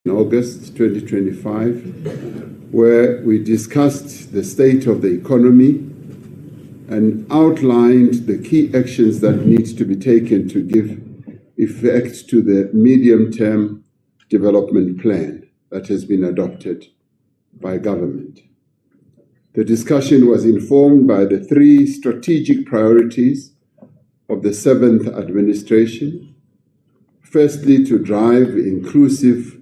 in August 2025, where we discussed the state of the economy and outlined the key actions that need to be taken to give effect to the medium-term development plan that has been adopted by government. The discussion was informed by the three strategic priorities of the seventh administration. Firstly, to drive inclusive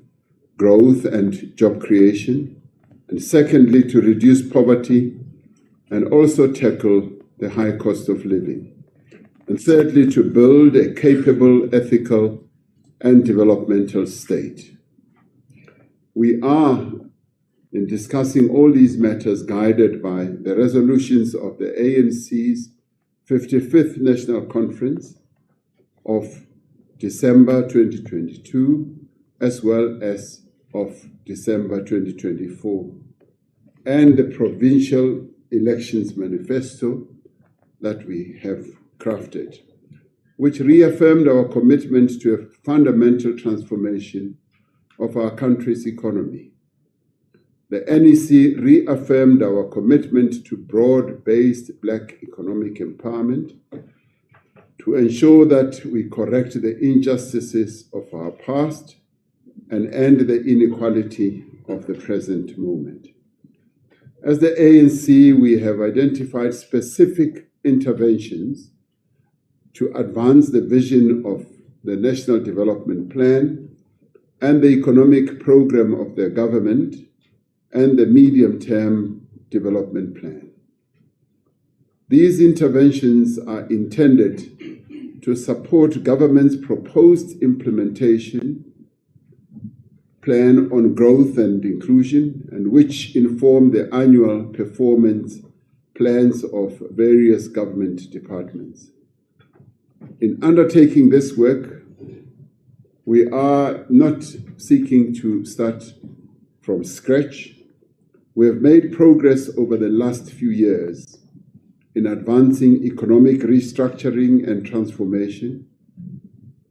growth and job creation, and secondly, to reduce poverty and also tackle the high cost of living, and thirdly, to build a capable, ethical, and developmental state. We are, in discussing all these matters, guided by the resolutions of the ANC's 55th National Conference of December 2022, as well as of December 2024, and the Provincial Elections Manifesto that we have crafted, which reaffirmed our commitment to a fundamental transformation of our country's economy. The NEC reaffirmed our commitment to broad-based Black economic empowerment to ensure that we correct the injustices of our past and end the inequality of the present moment. As the ANC, we have identified specific interventions to advance the vision of the National Development Plan and the economic program of the government and the medium-term development plan. These interventions are intended to support government's proposed implementation plan on growth and inclusion, and which inform the annual performance plans of various government departments. In undertaking this work, we are not seeking to start from scratch. We have made progress over the last few years in advancing economic restructuring and transformation,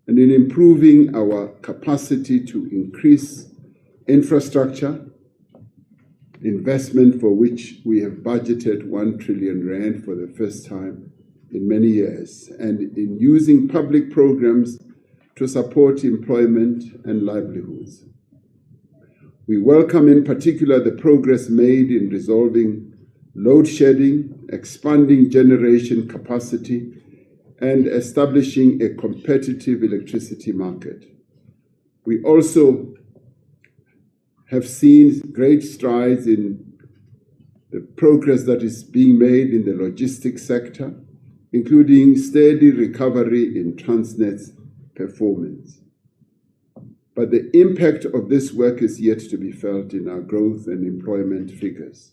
and in improving our capacity to increase infrastructure investment, for which we have budgeted 1 trillion rand for the first time in many years, and in using public programs to support employment and livelihoods. We welcome in particular the progress made in resolving load shedding, expanding generation capacity, and establishing a competitive electricity market. We also have seen great strides in the progress that is being made in the logistics sector, including steady recovery in Transnet's performance. But the impact of this work is yet to be felt in our growth and employment figures.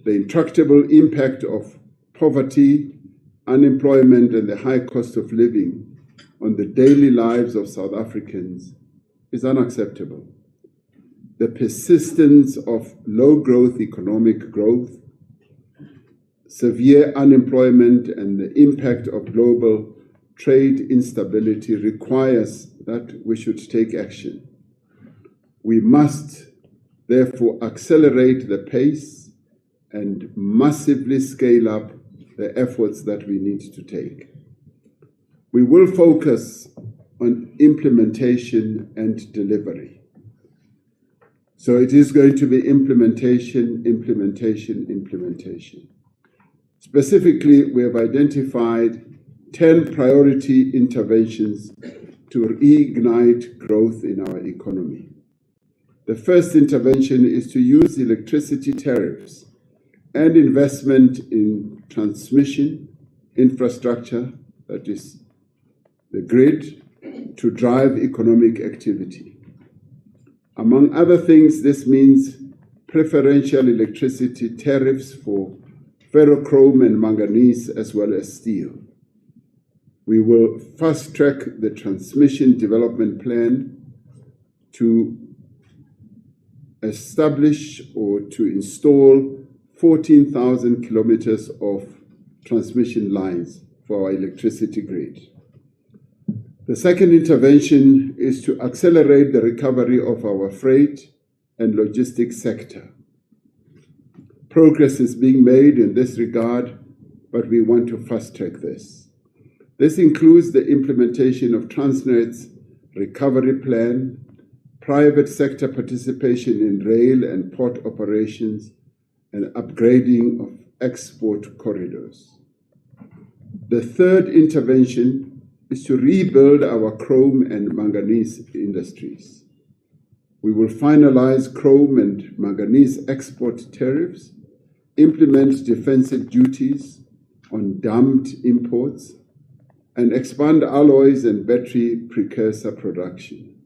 The intractable impact of poverty, unemployment, and the high cost of living on the daily lives of South Africans is unacceptable. The persistence of low-growth economic growth, severe unemployment, and the impact of global trade instability requires that we should take action. We must therefore accelerate the pace and massively scale up the efforts that we need to take. We will focus on implementation and delivery. So it is going to be implementation, implementation, implementation. Specifically, we have identified 10 priority interventions to reignite growth in our economy. The first intervention is to use electricity tariffs and investment in transmission infrastructure, that is the grid, to drive economic activity. Among other things, this means preferential electricity tariffs for ferrochrome and manganese, as well as steel. We will fast-track the transmission development plan to establish or to install 14,000 kilometers of transmission lines for our electricity grid. The second intervention is to accelerate the recovery of our freight and logistics sector. Progress is being made in this regard, but we want to fast-track this. This includes the implementation of Transnet's recovery plan, private sector participation in rail and port operations, and upgrading of export corridors. The third intervention is to rebuild our chrome and manganese industries. We will finalize chrome and manganese export tariffs, implement defensive duties on dumped imports, and expand alloys and battery precursor production.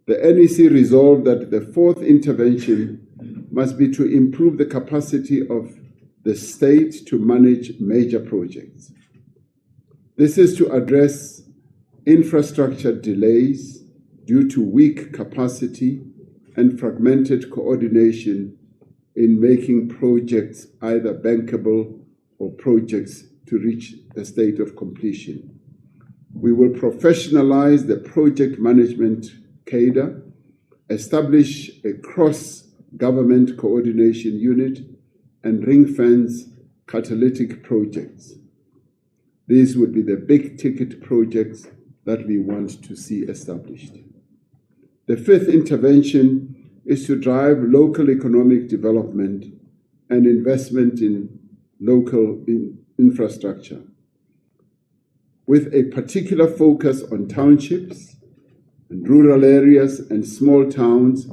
The NEC resolved that the fourth intervention must be to improve the capacity of the state to manage major projects. This is to address infrastructure delays due to weak capacity and fragmented coordination in making projects either bankable or projects to reach a state of completion. We will professionalize the project management cadre, establish a cross-government coordination unit, and ring-fence catalytic projects. These would be the big-ticket projects that we want to see established. The fifth intervention is to drive local economic development and investment in local infrastructure, with a particular focus on townships and rural areas and small towns.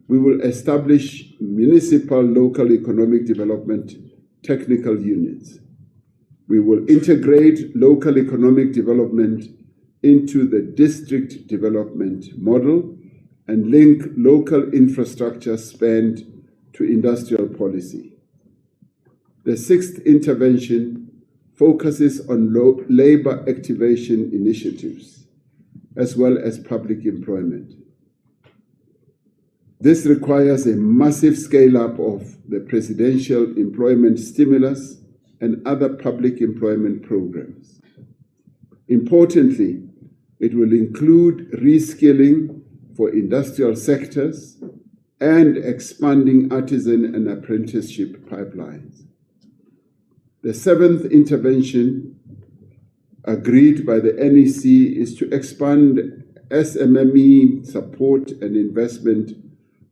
We will establish municipal local economic development technical units. We will integrate local economic development into the district development model and link local infrastructure spend to industrial policy. The sixth intervention focuses on labor activation initiatives, as well as public employment. This requires a massive scale-up of the presidential employment stimulus and other public employment programs. Importantly, it will include reskilling for industrial sectors and expanding artisan and apprenticeship pipelines. The seventh intervention agreed by the NEC is to expand SMME support and investment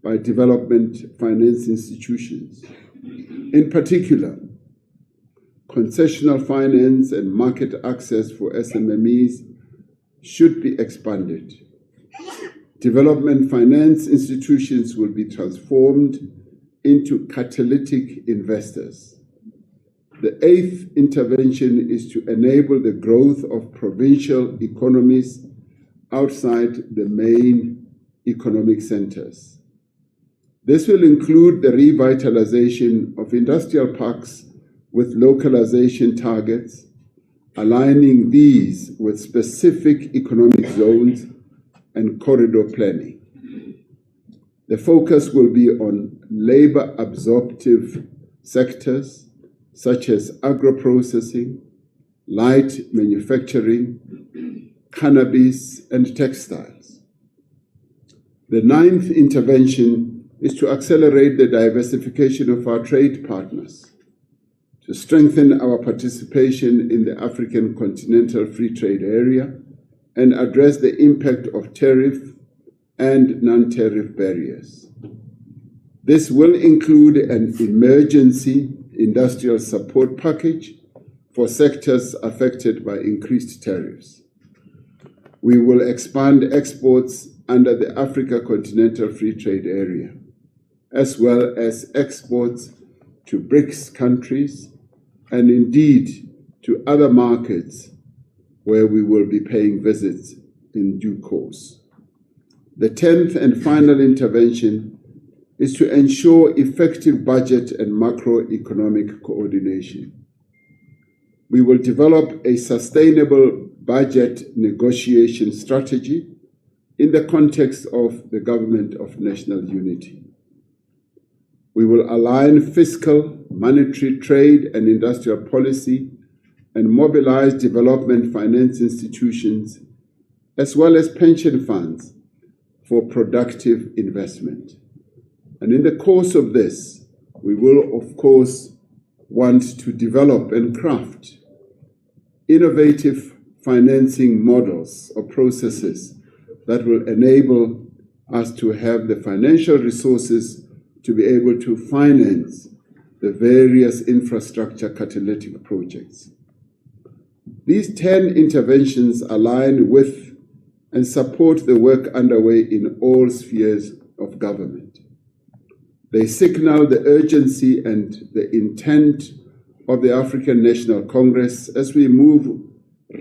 by development finance institutions. In particular, concessional finance and market access for SMMEs should be expanded. Development finance institutions will be transformed into catalytic investors. The eighth intervention is to enable the growth of provincial economies outside the main economic centers. This will include the revitalization of industrial parks with localization targets, aligning these with specific economic zones and corridor planning. The focus will be on labor-absorptive sectors such as agro-processing, light manufacturing, cannabis, and textiles. The ninth intervention is to accelerate the diversification of our trade partners, to strengthen our participation in the African Continental Free Trade Area, and address the impact of tariff and non-tariff barriers. This will include an emergency industrial support package for sectors affected by increased tariffs. We will expand exports under the Africa Continental Free Trade Area, as well as exports to BRICS countries and indeed to other markets where we will be paying visits in due course. The 10th and final intervention is to ensure effective budget and macroeconomic coordination. We will develop a sustainable budget negotiation strategy in the context of the Government of National Unity. We will align fiscal, monetary, trade, and industrial policy and mobilize development finance institutions as well as pension funds for productive investment. And in the course of this, we will, of course, want to develop and craft innovative financing models or processes that will enable us to have the financial resources to be able to finance the various infrastructure catalytic projects. These 10 interventions align with and support the work underway in all spheres of government. They signal the urgency and the intent of the African National Congress as we move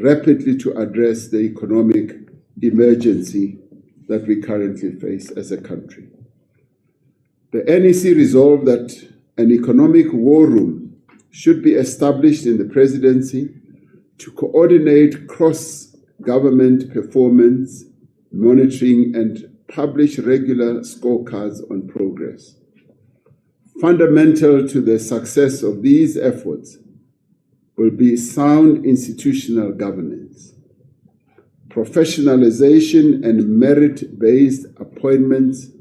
rapidly to address the economic emergency that we currently face as a country. The NEC resolved that an economic war room should be established in the presidency to coordinate cross-government performance monitoring and publish regular scorecards on progress. Fundamental to the success of these efforts will be sound institutional governance. Professionalization and merit-based appointments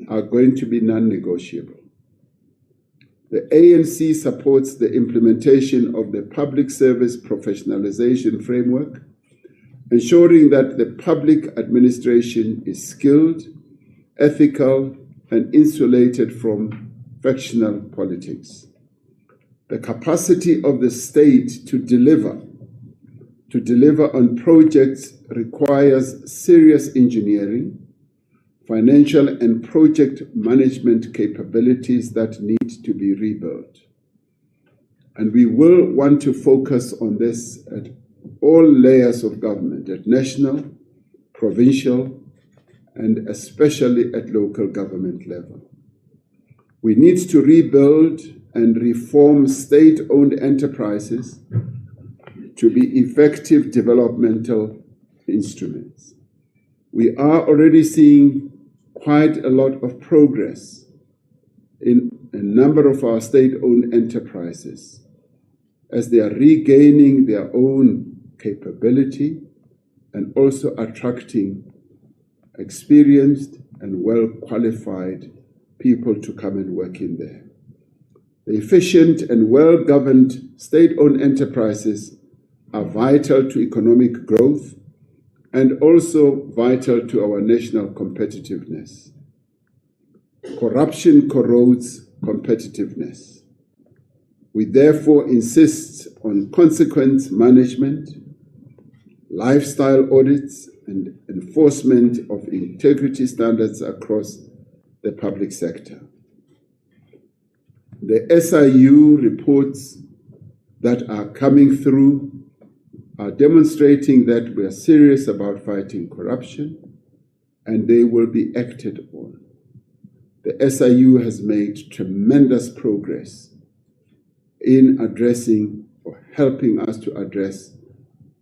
are going to be non-negotiable. The ANC supports the implementation of the Public Service Professionalization Framework, ensuring that the public administration is skilled, ethical, and insulated from factional politics. The capacity of the state to deliver on projects requires serious engineering, financial and project management capabilities that need to be rebuilt. And we will want to focus on this at all layers of government, at national, provincial, and especially at local government level. We need to rebuild and reform state-owned enterprises to be effective developmental instruments. We are already seeing quite a lot of progress in a number of our state-owned enterprises as they are regaining their own capability and also attracting experienced and well-qualified people to come and work in there. The efficient and well-governed state-owned enterprises are vital to economic growth and also vital to our national competitiveness. Corruption corrodes competitiveness. We therefore insist on consequence management, lifestyle audits, and enforcement of integrity standards across the public sector. The SIU reports that are coming through are demonstrating that we are serious about fighting corruption, and they will be acted on. The SIU has made tremendous progress in addressing or helping us to address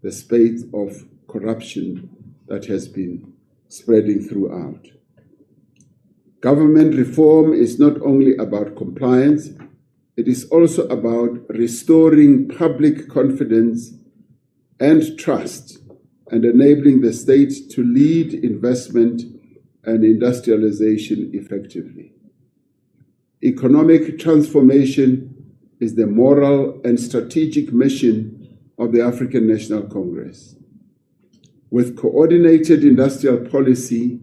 the spate of corruption that has been spreading throughout. Government reform is not only about compliance, it is also about restoring public confidence and trust and enabling the state to lead investment and industrialization effectively. Economic transformation is the moral and strategic mission of the African National Congress. With coordinated industrial policy,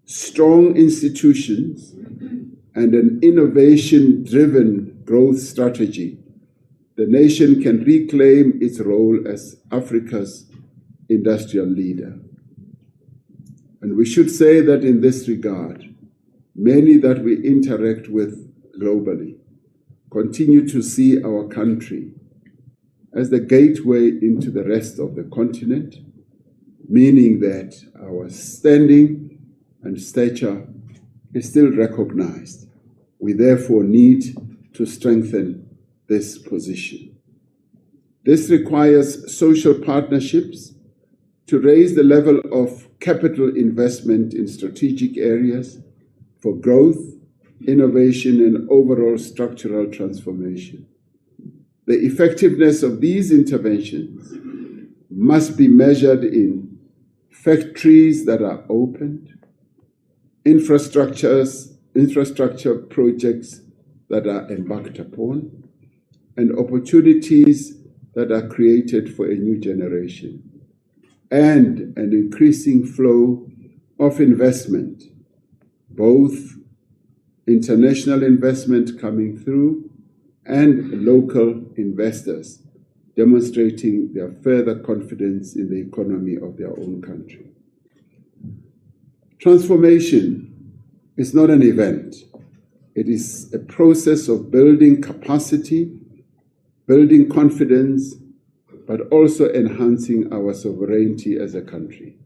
strong institutions, and an innovation-driven growth strategy, the nation can reclaim its role as Africa's industrial leader. And we should say that in this regard, many that we interact with globally continue to see our country as the gateway into the rest of the continent, meaning that our standing and stature is still recognized. We therefore need to strengthen this position. This requires social partnerships to raise the level of capital investment in strategic areas for growth, innovation, and overall structural transformation. The effectiveness of these interventions must be measured in factories that are opened, infrastructure projects that are embarked upon, and opportunities that are created for a new generation, and an increasing flow of investment, both international investment coming through and local investors demonstrating their further confidence in the economy of their own country. Transformation is not an event. It is a process of building capacity, building confidence, but also enhancing our sovereignty as a country.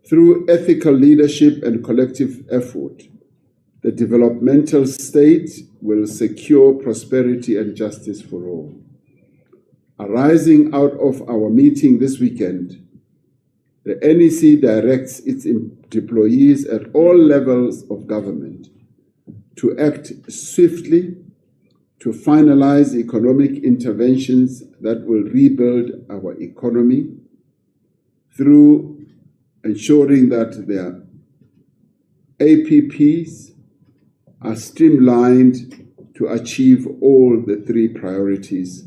Through ethical leadership and collective effort, the developmental state will secure prosperity and justice for all. Arising out of our meeting this weekend, the NEC directs its employees at all levels of government to act swiftly to finalize economic interventions that will rebuild our economy through ensuring that their APPs are streamlined to achieve all the three priorities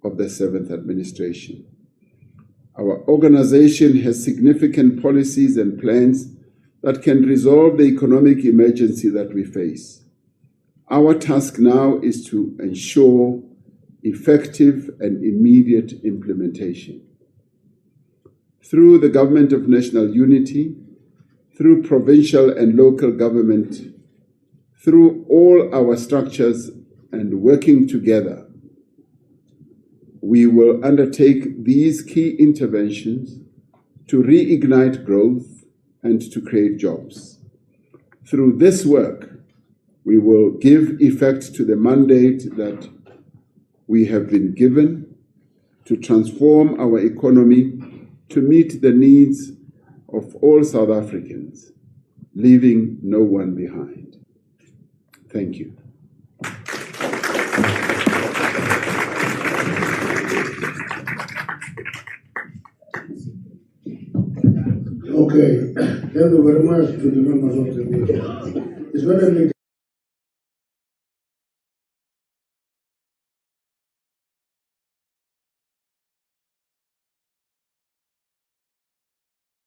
of the 7th administration. Our organization has significant policies and plans that can resolve the economic emergency that we face. Our task now is to ensure effective and immediate implementation. Through the Government of National Unity, through provincial and local government, through all our structures and working together, we will undertake these key interventions to reignite growth and to create jobs. Through this work, we will give effect to the mandate that we have been given to transform our economy to meet the needs of all South Africans, leaving no one behind. Thank you. Okay, thank you very much to the members of the meeting. It's very